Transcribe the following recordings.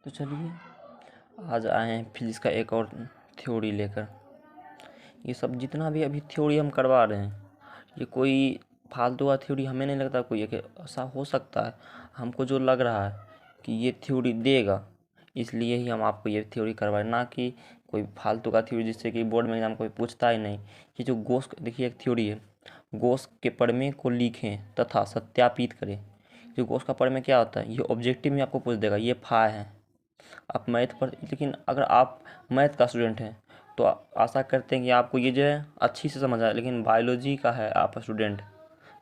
तो चलिए आज आए हैं फिजिक्स का एक और थ्योरी लेकर। ये सब जितना भी अभी थ्योरी हम करवा रहे हैं ये कोई फालतू का थ्योरी हमें नहीं लगता कोई एक ऐसा हो सकता है। हमको जो लग रहा है कि ये थ्योरी देगा इसलिए ही हम आपको ये थ्योरी करवाएं, ना कि कोई फालतू का थ्योरी जिससे कि बोर्ड में एग्जाम कोई पूछता ही नहीं। ये जो गोस देखिए एक थ्योरी है, गोस के प्रमेय को लिखें तथा सत्यापित करें। जो गोस का प्रमेय क्या होता है ये ऑब्जेक्टिव में आपको पूछ देगा। ये फा है आप मैथ पर, लेकिन अगर आप मैथ का स्टूडेंट हैं तो आशा करते हैं कि आपको ये जो है अच्छी से समझ आए। लेकिन बायोलॉजी का है आप स्टूडेंट,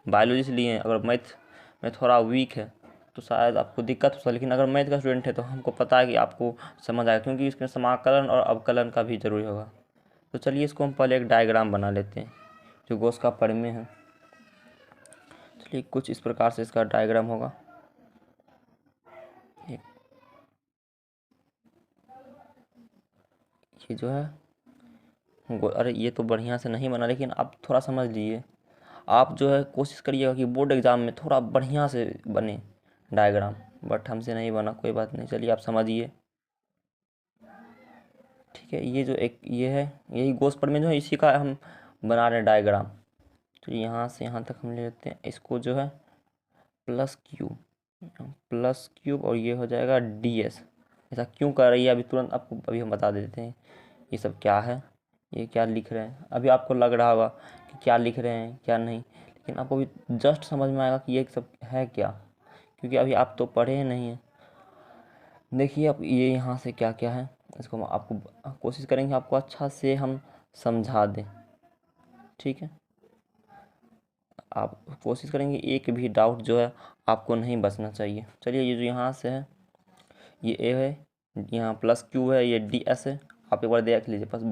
बायोलॉजी से लिए हैं, अगर मैथ में थोड़ा वीक है तो शायद आपको दिक्कत हो सकती है। लेकिन अगर मैथ का स्टूडेंट है तो हमको पता है कि आपको समझ आएगा, क्योंकि इसमें समाकलन और अवकलन का भी जरूरी होगा। तो चलिए इसको हम पहले एक डायग्राम बना लेते हैं जो गोस का प्रमेय है। चलिए कुछ इस प्रकार से इसका डायग्राम होगा। ये जो है अरे ये तो बढ़िया से नहीं बना, लेकिन आप थोड़ा समझ लीजिए। आप जो है कोशिश करिएगा कि बोर्ड एग्ज़ाम में थोड़ा बढ़िया से बने डायग्राम, बट हमसे नहीं बना, कोई बात नहीं। चलिए आप समझिए, ठीक है। ये जो एक ये है यही गोस प्रमेय जो है इसी का हम बना रहे हैं डायग्राम। तो यहाँ से यहाँ तक हम ले लेते हैं, इसको जो है प्लस क्यूब और ये हो जाएगा ds। ऐसा क्यों कर रही है अभी तुरंत आपको अभी हम बता देते हैं ये सब क्या है, ये क्या लिख रहे हैं। अभी आपको लग रहा होगा कि क्या लिख रहे हैं क्या नहीं, लेकिन आपको अभी जस्ट समझ में आएगा कि ये सब है क्या, क्योंकि अभी आप तो पढ़े नहीं हैं। देखिए अब ये यहाँ से क्या क्या है इसको हम आपको कोशिश करेंगे आपको अच्छा से हम समझा दें, ठीक है। आप कोशिश करेंगे एक भी डाउट जो है आपको नहीं बचना चाहिए। चलिए ये जो यहाँ से है ये ए है, यहाँ प्लस क्यू है, ये डी एस है, आप एक बार देख लीजिए। बस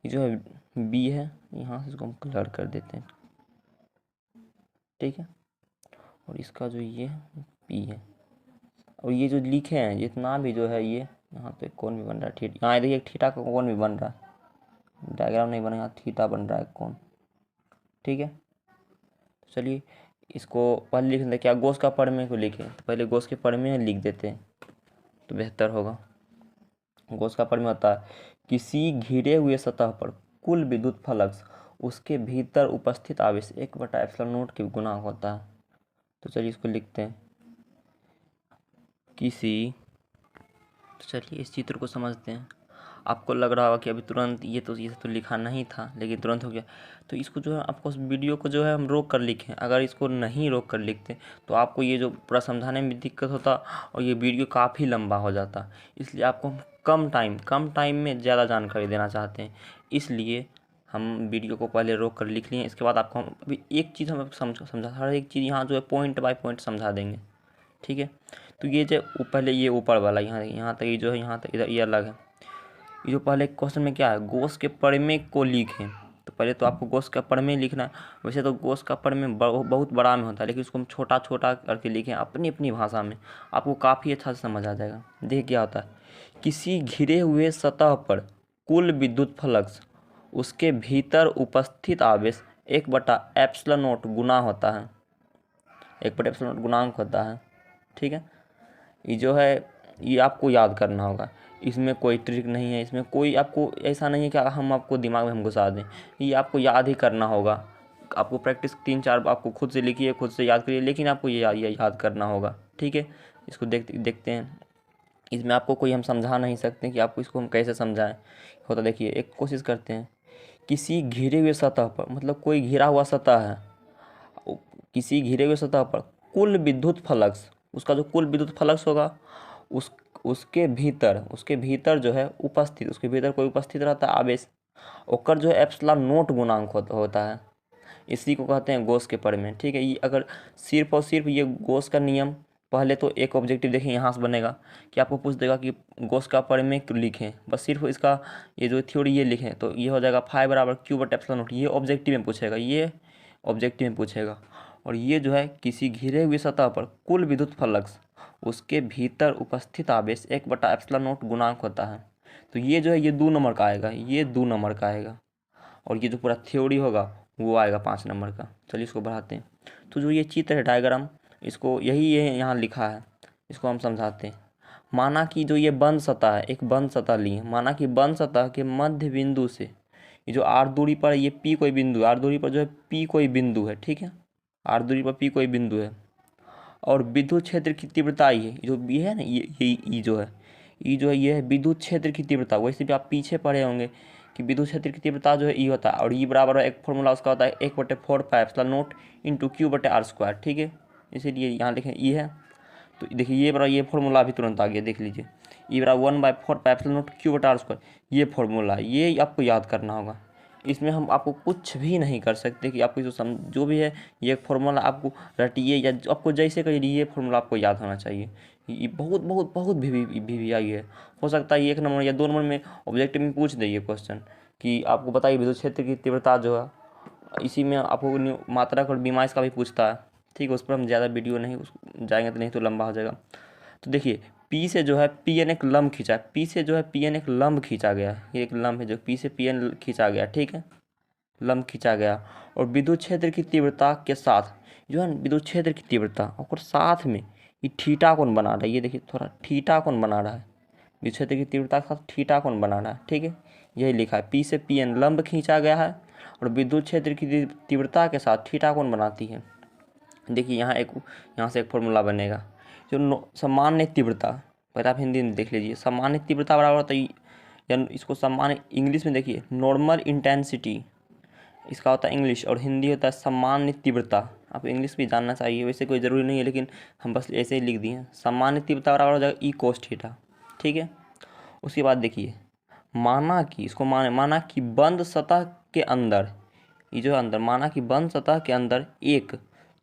ये जो है बी है, यहाँ से इसको हम कलर कर देते हैं, ठीक है। और इसका जो ये पी है, और ये जो लिखे हैं जितना भी जो है ये यहाँ पे कौन भी बन रहा है थीटा, यहाँ देखिए थीटा का कौन भी बन रहा है, डायग्राम नहीं बना, थीटा बन रहा है कौन, ठीक है। तो चलिए इसको पहले लिख देते, क्या गोस का प्रमेय को लिखें तो पहले गोस के प्रमेय लिख देते हैं तो बेहतर होगा। गोस का प्रमेय होता है किसी घिरे हुए सतह पर कुल विद्युत फ्लक्स उसके भीतर उपस्थित आवेश 1/ε0 के गुणा होता है। तो चलिए इसको लिखते हैं किसी, तो चलिए इस चित्र को समझते हैं। आपको लग रहा होगा कि अभी तुरंत ये तो लिखा नहीं था लेकिन तुरंत हो गया। तो इसको जो है आपको उस वीडियो को जो है हम रोक कर लिखें। अगर इसको नहीं रोक कर लिखते तो आपको ये जो पूरा समझाने में दिक्कत होता और ये वीडियो काफ़ी लंबा हो जाता। इसलिए आपको हम कम टाइम में ज़्यादा जानकारी देना चाहते हैं, इसलिए हम वीडियो को पहले रोक कर लिख लिए। इसके बाद आपको हम अभी एक चीज़ हम समझा, हर एक चीज़ यहाँ जो है पॉइंट बाय पॉइंट समझा देंगे, ठीक है। तो ये जो पहले ये ऊपर वाला यहाँ तक ये जो है यहाँ तक इधर ये अलग है। ये जो पहले क्वेश्चन में क्या है गोस के प्रमेय को लिखें, तो पहले तो आपको गोस का प्रमेय लिखना है। वैसे तो गोस का प्रमेय बहुत बड़ा में होता है, लेकिन उसको हम छोटा छोटा करके लिखें अपनी अपनी भाषा में, आपको काफ़ी अच्छा से समझ आ जाएगा। देखिए क्या होता है, किसी घिरे हुए सतह पर कुल विद्युत फ्लक्स उसके भीतर उपस्थित आवेश 1/ε0 गुना होता है, 1/ε0 गुणांक होता है, ठीक है। ये जो है ये आपको याद करना होगा, इसमें कोई ट्रिक नहीं है, इसमें कोई आपको ऐसा नहीं है कि हम आपको दिमाग में हम घुसा दें। ये आपको याद ही करना होगा। आपको प्रैक्टिस 3-4 आपको खुद से लिखिए, खुद से याद करिए, लेकिन आपको ये याद करना होगा, ठीक है। इसको देखते हैं। इसमें आपको कोई हम समझा नहीं सकते कि आपको इसको हम कैसे समझाएं होता। देखिए एक कोशिश करते हैं, किसी घिरे हुए सतह पर, मतलब कोई घिरा हुआ सतह है, किसी घिरे हुए सतह पर कुल विद्युत फ्लक्स, उसका जो कुल विद्युत फ्लक्स होगा उसके भीतर जो है उपस्थित, उसके भीतर कोई उपस्थित रहता है आवेश, ओकर जो है ε0 गुणांक होता है। इसी को कहते हैं गोस के प्रमेय, ठीक है। ये अगर सिर्फ और सिर्फ ये गोस का नियम, पहले तो एक ऑब्जेक्टिव देखिए यहाँ से बनेगा कि आपको पूछ देगा कि गोस का प्रमेय लिखें, बस सिर्फ इसका ये जो थ्योरी ये लिखें तो ये हो जाएगा फाई बराबर Q/ε0। ये ऑब्जेक्टिव में पूछेगा, ये ऑब्जेक्टिव में पूछेगा। और ये जो है किसी घिरे हुए सतह पर कुल विद्युत फ्लक्स उसके भीतर उपस्थित आवेश 1/ε0 गुणांक होता है। तो ये जो है ये 2 नंबर का आएगा, ये 2 नंबर का आएगा, और ये जो पूरा थ्योरी होगा वो आएगा 5 नंबर का। चलिए इसको बढ़ाते हैं। तो जो ये चित्र है डायग्राम, इसको यही ये यहाँ लिखा है, इसको हम समझाते हैं। माना कि जो ये बंद सतह है, एक बंद सतह ली है, माना कि बंद सतह के मध्य बिंदु से ये जो आर दूरी पर ये पी कोई बिंदु है, आर दूरी पर जो है पी कोई बिंदु है, ठीक है, आर दूरी पर पी कोई बिंदु है, और विद्युत क्षेत्र की तीव्रता ये है, जो बी है ना, ये जो है, ये जो है, ये है विद्युत क्षेत्र की तीव्रता। वैसे भी आप पीछे पढ़े होंगे कि विद्युत क्षेत्र की तीव्रता जो है ई होता है, और ई बराबर एक फॉर्मूला उसका होता है 1/4πε0 इंटू Q/r², ठीक है, इसीलिए यहाँ लिखें ई है। तो देखिए ये बराबर, ये फॉर्मूला भी तुरंत आ गया, देख लीजिए, ई बराबर 1/4πε0 Q/r², ये फॉर्मूला, ये आपको याद करना होगा। इसमें हम आपको कुछ भी नहीं कर सकते कि आपको जो भी है ये फॉर्मूला आपको रटिए या आपको जैसे करिए, ये फॉर्मूला आपको याद होना चाहिए। ये बहुत बहुत बहुत भी आई है। हो सकता है 1 नंबर या 2 नंबर में ऑब्जेक्टिव में पूछ दे ये क्वेश्चन कि आपको बताइए विद्युत क्षेत्र की तीव्रता जो है, इसी में आपको मात्रक और बीमाइश का भी पूछता है, ठीक है, उस पर हम ज़्यादा वीडियो नहीं जाएंगे, तो नहीं तो लंबा हो जाएगा। तो देखिए पी से जो है पी एन एक लंब खींचा है, पी से जो है पी एन एक लंब खींचा गया है, ये एक लंब है जो पी से पी एन खींचा गया, ठीक है, लंब खींचा गया, और विद्युत क्षेत्र की तीव्रता के साथ जो है विद्युत क्षेत्र की तीव्रता और साथ में ये थीटा कोण बना रहा है, ये देखिए थोड़ा थीटा कोण बना रहा है, विद्युत क्षेत्र की तीव्रता के साथ थीटा कोण बना रहा है, ठीक है, यही लिखा है, पी से पी एन लंब खींचा गया है और विद्युत क्षेत्र की तीव्रता के साथ थीटा कोण बनाती है। देखिए यहाँ से एक फॉर्मूला बनेगा, जो सामान्य तीव्रता, पहले आप हिंदी में देख लीजिए, सामान्य तीव्रता बराबर होता है, या इसको सामान्य इंग्लिश में देखिए नॉर्मल इंटेंसिटी, इसका होता है इंग्लिश, और हिंदी होता है सामान्य तीव्रता। आपको इंग्लिश भी जानना चाहिए, वैसे कोई ज़रूरी नहीं है, लेकिन हम बस ऐसे ही लिख दिए, सामान्य तीव्रता बराबर हो जाएगा ई कोस थीटा, ठीक है। उसके बाद देखिए माना कि बंद सतह के अंदर, ये जो अंदर, माना कि बंद सतह के अंदर एक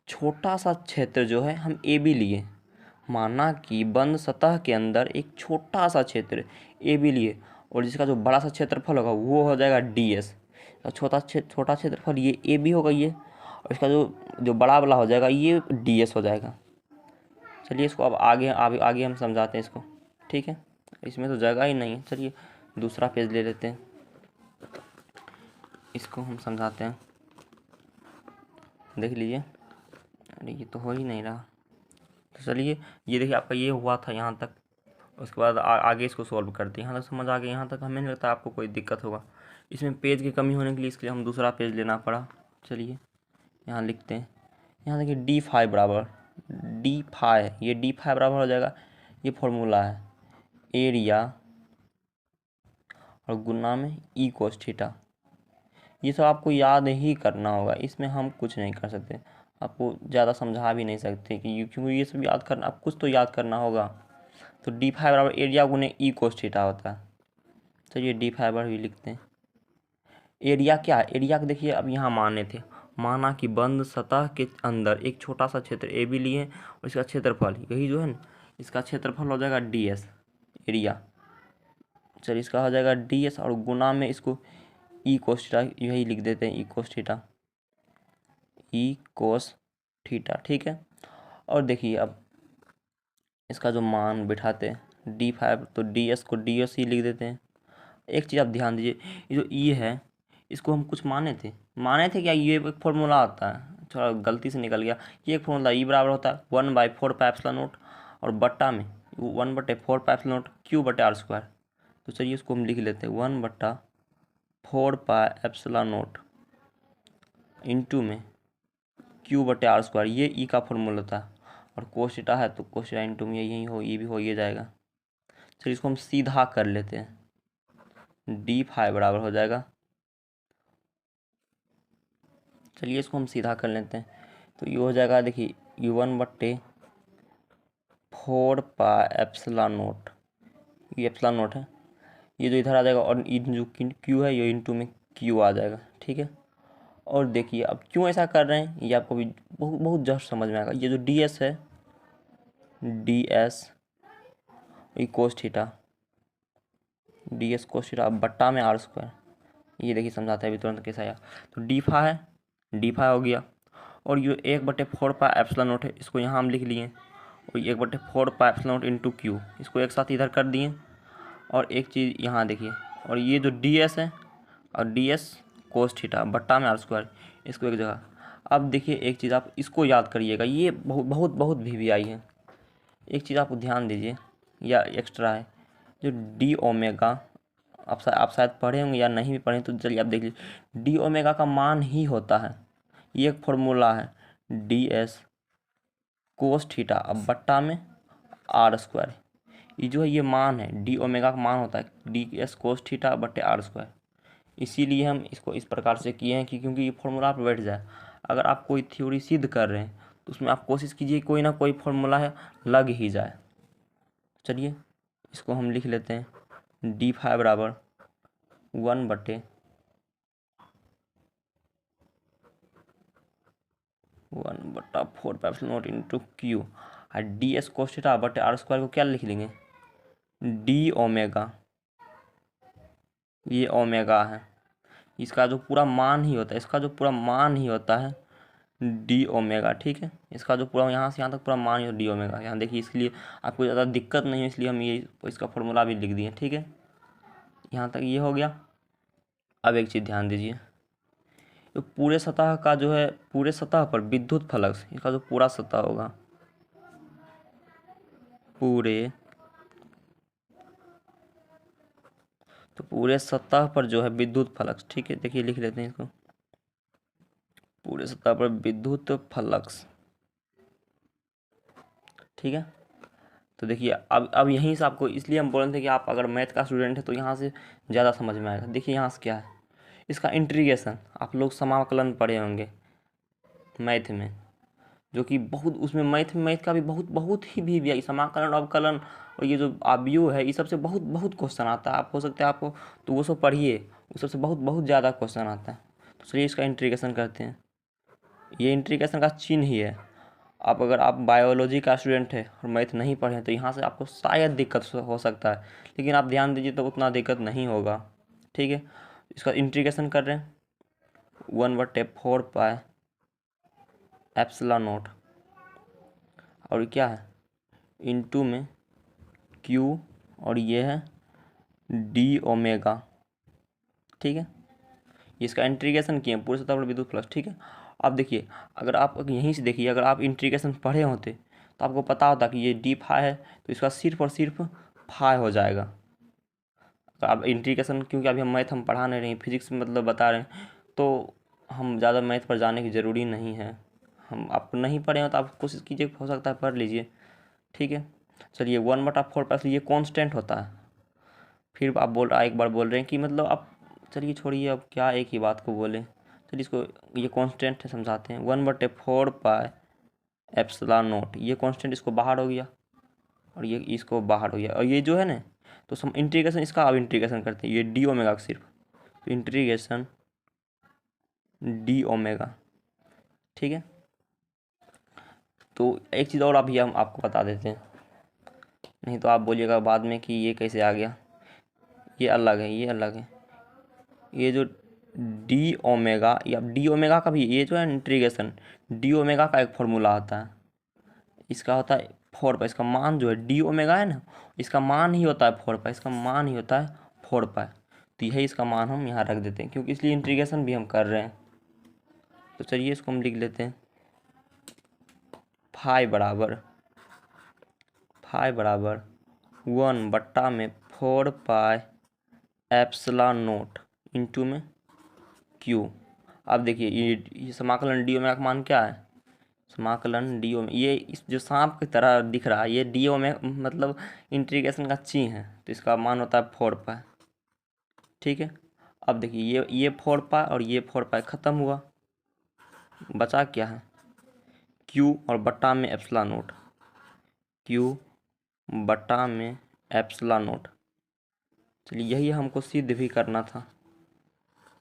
छोटा सा क्षेत्र जो है हम ए बी लिए, माना कि बंद सतह के अंदर एक छोटा सा क्षेत्र ए बी लिए, और जिसका जो बड़ा सा क्षेत्रफल होगा वो हो जाएगा डी एस, छोटा क्षेत्रफल ये ए बी होगा ये, और इसका जो बड़ा वाला हो जाएगा ये डी एस हो जाएगा। चलिए इसको अब आगे हम समझाते हैं इसको, ठीक है, इसमें तो जगह ही नहीं है। चलिए दूसरा पेज ले लेते हैं, इसको हम समझाते हैं, देख लीजिए, अरे ये तो हो ही नहीं रहा। तो चलिए ये देखिए आपका ये हुआ था यहाँ तक, उसके बाद आगे इसको सॉल्व करते हैं, यहाँ तक समझ आ गया, यहाँ तक हमें नहीं लगता आपको कोई दिक्कत होगा। इसमें पेज की कमी होने के लिए इसके लिए हम दूसरा पेज लेना पड़ा। चलिए यहाँ लिखते हैं, यहाँ देखिए डी फाइव बराबर, ये डी फाइव बराबर हो जाएगा, ये फॉर्मूला है एरिया और गुना में ई कोस थीटा। ये सब आपको याद ही करना होगा, इसमें हम कुछ नहीं कर सकते, आपको ज़्यादा समझा भी नहीं सकते कि क्योंकि ये सब याद करना, आप कुछ तो याद करना होगा। तो डी फाइव बराबर एरिया गुने ई कोस थीटा होता है। चलिए डी फाइव बराबर भी लिखते हैं। एरिया क्या है, एरिया को देखिए अब यहाँ माने थे, माना कि बंद सतह के अंदर एक छोटा सा क्षेत्र ए बी लिए और इसका क्षेत्रफल यही जो है ना, इसका क्षेत्रफल हो जाएगा डी एस एरिया। चलिए इसका हो जाएगा डी एस और गुना में इसको ई कोस थीटा, यही लिख देते हैं ई कोस थीटा, ई कोस थीटा, ठीक है। और देखिए अब इसका जो मान बिठाते हैं डी फाइव, तो डी एस को डी एस ही लिख देते हैं। एक चीज़ आप ध्यान दीजिए, ये जो ई है इसको हम कुछ माने थे क्या, ये एक फॉर्मूला आता है, थोड़ा गलती से निकल गया, ये एक फॉर्मूला ई बराबर होता है 1/4πε0 और बट्टा में 1/4πε0 Q/r²। तो चलिए इसको हम लिख लेते हैं 1/4πε0 इंटू में Q/r², ये ई का फॉर्मूला था, और कोस थीटा है तो कोस थीटा इंटू में यही हो, ये भी हो ये जाएगा। चलिए इसको हम सीधा कर लेते हैं, डी फाइव बराबर हो जाएगा, चलिए इसको हम सीधा कर लेते हैं, तो ये हो जाएगा, देखिए U1/4πε0, ये एप्सिलॉन है, ये जो इधर आ जाएगा, और जो क्यू है ये इंटू में क्यू आ जाएगा, ठीक है। और देखिए अब क्यों ऐसा कर रहे हैं ये आपको भी बहुत बहुत जस्ट समझ में आएगा। ये जो डी एस है, D S cos theta, D S cos theta बट्टा में r², ये देखिए समझाते हैं अभी तुरंत कैसा आया। तो डी फाइव है, डी फाइव हो गया, और ये 1/4πε0 है, इसको यहाँ हम लिख लिए, और 1/4πε0 इंटू क्यू, इसको एक साथ इधर कर दिए। और एक चीज़ यहाँ देखिए, और ये जो डी एस है और डी एस कोस थीटा बट्टा में r², इसको एक जगह। अब देखिए एक चीज़ आप इसको याद करिएगा, ये बहुत बहुत बहुत भी आई है। एक चीज़ आप ध्यान दीजिए, या एक्स्ट्रा है, जो डी ओमेगा, आप शायद पढ़े होंगे या नहीं भी पढ़े, तो चलिए आप देख लीजिए, डी ओमेगा का मान ही होता है, ये एक फॉर्मूला है, डी एस कोस थीटा अब बट्टा में आर स्क्वायर, ये जो है ये मान है, डी ओमेगा का मान होता है डी एस कोस थीटा बट्टे आर स्क्वायर। इसीलिए हम इसको इस प्रकार से किए हैं कि क्योंकि ये फॉर्मूला आप बैठ जाए। अगर आप कोई थ्योरी सिद्ध कर रहे हैं तो उसमें आप कोशिश कीजिए कोई ना कोई फॉर्मूला है लग ही जाए। चलिए इसको हम लिख लेते हैं, डी फाइव बराबर 1/4 इंटू क्यू, और डी एस कोस थीटा बटे आर स्क्वायर को क्या लिख लेंगे, डी ओमेगा, ये ओमेगा है, इसका जो पूरा मान ही होता है, इसका जो पूरा मान ही होता है डी ओमेगा। ठीक है, इसका जो पूरा यहाँ से यहाँ तक पूरा मान ही डी ओमेगा। यहाँ देखिए, इसलिए आपको ज़्यादा दिक्कत नहीं है, इसलिए हम ये इसका फॉर्मूला भी लिख दिए। ठीक है, यहाँ तक ये हो गया। अब एक चीज़ ध्यान दीजिए, तो पूरे सतह का जो है, पूरे सतह पर विद्युत फ्लक्स, इसका जो पूरा सतह होगा, पूरे सतह पर जो है विद्युत फ्लक्स, ठीक है, देखिए लिख लेते हैं इसको, पूरे सतह पर विद्युत फ्लक्स। ठीक है, तो देखिए अब यहीं से आपको, इसलिए हम बोल रहे थे कि आप अगर मैथ का स्टूडेंट है तो यहाँ से ज़्यादा समझ में आएगा। देखिए यहाँ से क्या है, इसका इंटीग्रेशन, आप लोग समाकलन पढ़े होंगे मैथ में, जो कि बहुत उसमें मैथ का भी बहुत ही भी समाकलन, अवकलन और ये जो आव्यूह है, ये सबसे बहुत क्वेश्चन आता है। आप हो सकते हैं आपको, तो वो सब पढ़िए, उस सबसे बहुत ज़्यादा क्वेश्चन आता है। तो चलिए इसका इंटीग्रेशन करते हैं, ये इंटीग्रेशन का चिन्ह ही है। अगर आप बायोलॉजी का स्टूडेंट है और मैथ नहीं पढ़े तो यहाँ से आपको शायद दिक्कत हो सकता है, लेकिन आप ध्यान दीजिए तो उतना दिक्कत नहीं होगा। ठीक है, इसका इंटीग्रेशन कर रहे हैं, 1/4 पाई एप्सिलॉन नॉट, और क्या है इनटू में क्यू, और ये है डी ओमेगा। ठीक है, इसका इंटीग्रेशन किए पूरे सतह पर विद्युत फ्लक्स। ठीक है, अब देखिए, अगर आप यहीं से देखिए, अगर आप इंटीग्रेशन पढ़े होते तो आपको पता होता कि ये डी फाई है, तो इसका सिर्फ और सिर्फ फाई हो जाएगा। तो अब इंटीग्रेशन, क्योंकि अभी हम मैथ हम पढ़ा नहीं रहे हैं, फिजिक्स मतलब बता रहे हैं, तो हम ज़्यादा मैथ पर जाने की ज़रूरी नहीं है। हम आप नहीं पढ़े हो तो आप कोशिश कीजिए, हो सकता है पढ़ लीजिए। ठीक है, चलिए 1/4 ये कॉन्स्टेंट होता है। फिर आप एक बार बोल रहे हैं कि मतलब आप, चलिए छोड़िए, अब क्या एक ही बात को बोले, चलिए इसको, ये कांस्टेंट है समझाते हैं, 1/4 पाई एप्सिलॉन नॉट, ये कांस्टेंट इसको बाहर हो गया और ये इसको बाहर हो गया, और ये जो है ना, तो हम इंटीग्रेशन इसका अब इंटीग्रेशन करते हैं, ये डी ओमेगा का सिर्फ, तो इंटीग्रेशन डी ओमेगा। ठीक है, तो एक चीज़ और अभी हम आपको बता देते हैं, नहीं तो आप बोलिएगा बाद में कि ये कैसे आ गया, ये अलग है, ये अलग है। ये जो डी ओमेगा, या डी ओमेगा का भी, ये जो है इंटीग्रेशन डी ओमेगा का एक फॉर्मूला आता है, इसका होता है 4 पाई, इसका मान जो है डी ओमेगा है ना, इसका मान ही होता है 4 पाई, इसका मान ही होता है 4 पाई, तो यही इसका मान हम यहाँ रख देते हैं, क्योंकि इसलिए इंटीग्रेशन भी हम कर रहे हैं। तो चलिए इसको हम लिख लेते हैं, फाई बराबर 1/4 पाई एप्सिलॉन नोट इंटू में क्यू। अब देखिए, ये समाकलन डी ओमेगा का मान क्या है, समाकलन डी ओमेगा, ये इस जो सांप की तरह दिख रहा है, ये डी ओमेगा मतलब इंटीग्रेशन का चिन्ह है, तो इसका मान होता है 4 पाई। ठीक है, अब देखिए, ये 4 पाई और ये 4 पाई खत्म हुआ, बचा क्या है, क्यू और बट्टा में एप्सिलॉन नोट, क्यू बट्टा में एप्सिलॉन नोट। चलिए यही हमको सिद्ध भी करना था,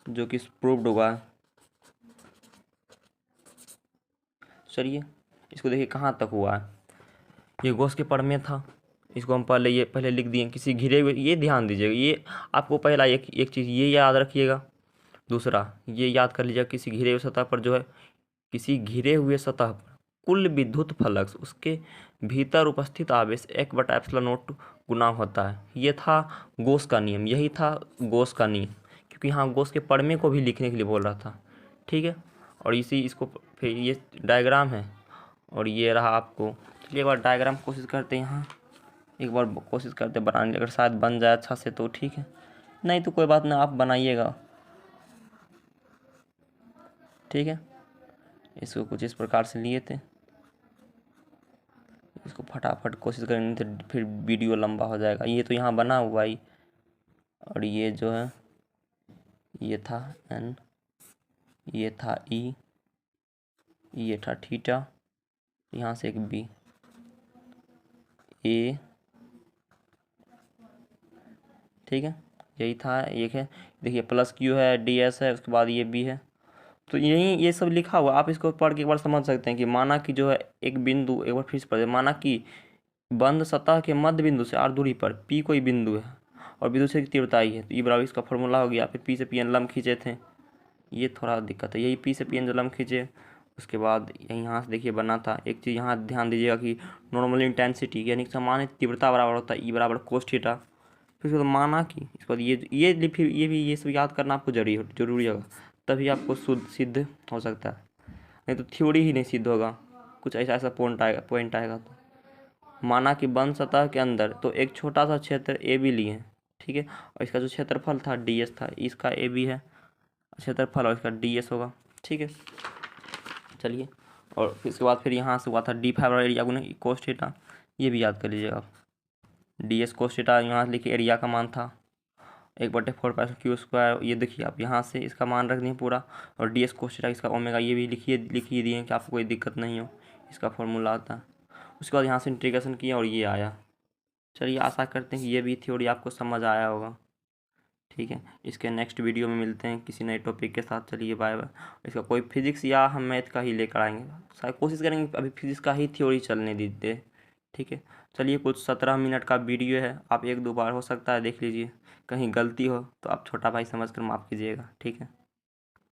जो कि प्रूव्ड हुआ है। चलिए इसको देखिए कहाँ तक हुआ है, ये गॉस के प्रमेय था, इसको हम पहले लिख दिए किसी घिरे हुए, ये ध्यान दीजिएगा, ये आपको पहला एक चीज़ ये याद रखिएगा, दूसरा ये याद कर लीजिएगा, किसी घिरे हुए सतह पर जो है, किसी घिरे हुए सतह पर कुल विद्युत फ्लक्स उसके भीतर उपस्थित आवेश 1/ε0 गुना होता है। ये था गॉस का नियम, यही था गॉस का नियम, क्योंकि यहाँ गॉस के प्रमेय को भी लिखने के लिए बोल रहा था। ठीक है, और इसको फिर ये डायग्राम है और ये रहा आपको, चलिए एक बार डायग्राम कोशिश करते हैं यहाँ। एक बार कोशिश करते बनाने की, अगर शायद बन जाए अच्छा से तो ठीक है, नहीं तो कोई बात नहीं, आप बनाइएगा। ठीक है, इसको कुछ इस प्रकार से लिए थे, इसको फटाफट कोशिश करें, नहीं तो फिर वीडियो लंबा हो जाएगा। ये तो यहाँ बना हुआ ही, और ये जो है ये था एन, ये था ई, ये था थीटा, यहाँ से एक बी, ए, ठीक है, यही था। एक है, देखिए प्लस क्यू है, डी एस है, उसके बाद ये बी है। तो यही ये सब लिखा हुआ, आप इसको पढ़ के एक बार समझ सकते हैं कि माना कि जो है एक बिंदु, एक बार फिर से पढ़े, माना कि बंद सतह के मध्य बिंदु से r दूरी पर P कोई बिंदु है और बिंदु से तीव्रता आई है, तो E बराबर इसका फॉर्मूला हो गया। फिर P से PN लंब खींचे थे, ये थोड़ा दिक्कत है, यही P से PN जो लंब खींचे, उसके बाद यहाँ से देखिए बना था। एक चीज़ यहाँ ध्यान दीजिएगा कि नॉर्मल इंटेंसिटी यानी सामान्य तीव्रता बराबर होता है E बराबर कोस थीटा। फिर उसके बाद माना कि इसके बाद ये भी ये सब याद करना आपको जरूरी होगा, तभी आपको सिद्ध हो सकता है, नहीं तो थ्योरी ही नहीं सिद्ध होगा। कुछ ऐसा पॉइंट आएगा तो माना कि बंद सतह के अंदर तो एक छोटा सा क्षेत्र ए बी लिए, ठीक है, और इसका जो क्षेत्रफल था डी एस था, इसका ए बी है क्षेत्रफल और इसका डी एस होगा। ठीक है, चलिए, और फिर इसके बाद फिर यहाँ से हुआ था डी फाइव एरिया गुना कोस थीटा, ये भी याद कर लीजिएगा आप। डी एस कोस थीटा यहाँ लिखिए, एरिया का मान था 1/4 क्यू स्क्वायर, ये देखिए आप यहाँ से इसका मान रख दिए पूरा, और डी एस कोस थीटा इसका ओमेगा, ये भी लिखिए दिए कि आपको कोई दिक्कत नहीं हो, इसका फॉर्मूला आता है। उसके बाद यहाँ से इंटीग्रेशन किया और ये आया। चलिए, आशा करते हैं कि ये भी थ्योरी आपको समझ आया होगा। ठीक है, इसके नेक्स्ट वीडियो में मिलते हैं किसी नए टॉपिक के साथ। चलिए बाय बाय। इसका कोई फिजिक्स या हम मैथ का ही लेकर आएंगे, शायद कोशिश करेंगे अभी फिजिक्स का ही थ्योरी चलने दीजिए। ठीक है, चलिए, कुछ 17 मिनट का वीडियो है, आप 1-2 बार हो सकता है देख लीजिए, कहीं गलती हो तो आप छोटा भाई समझ कर माफ़ कीजिएगा। ठीक है।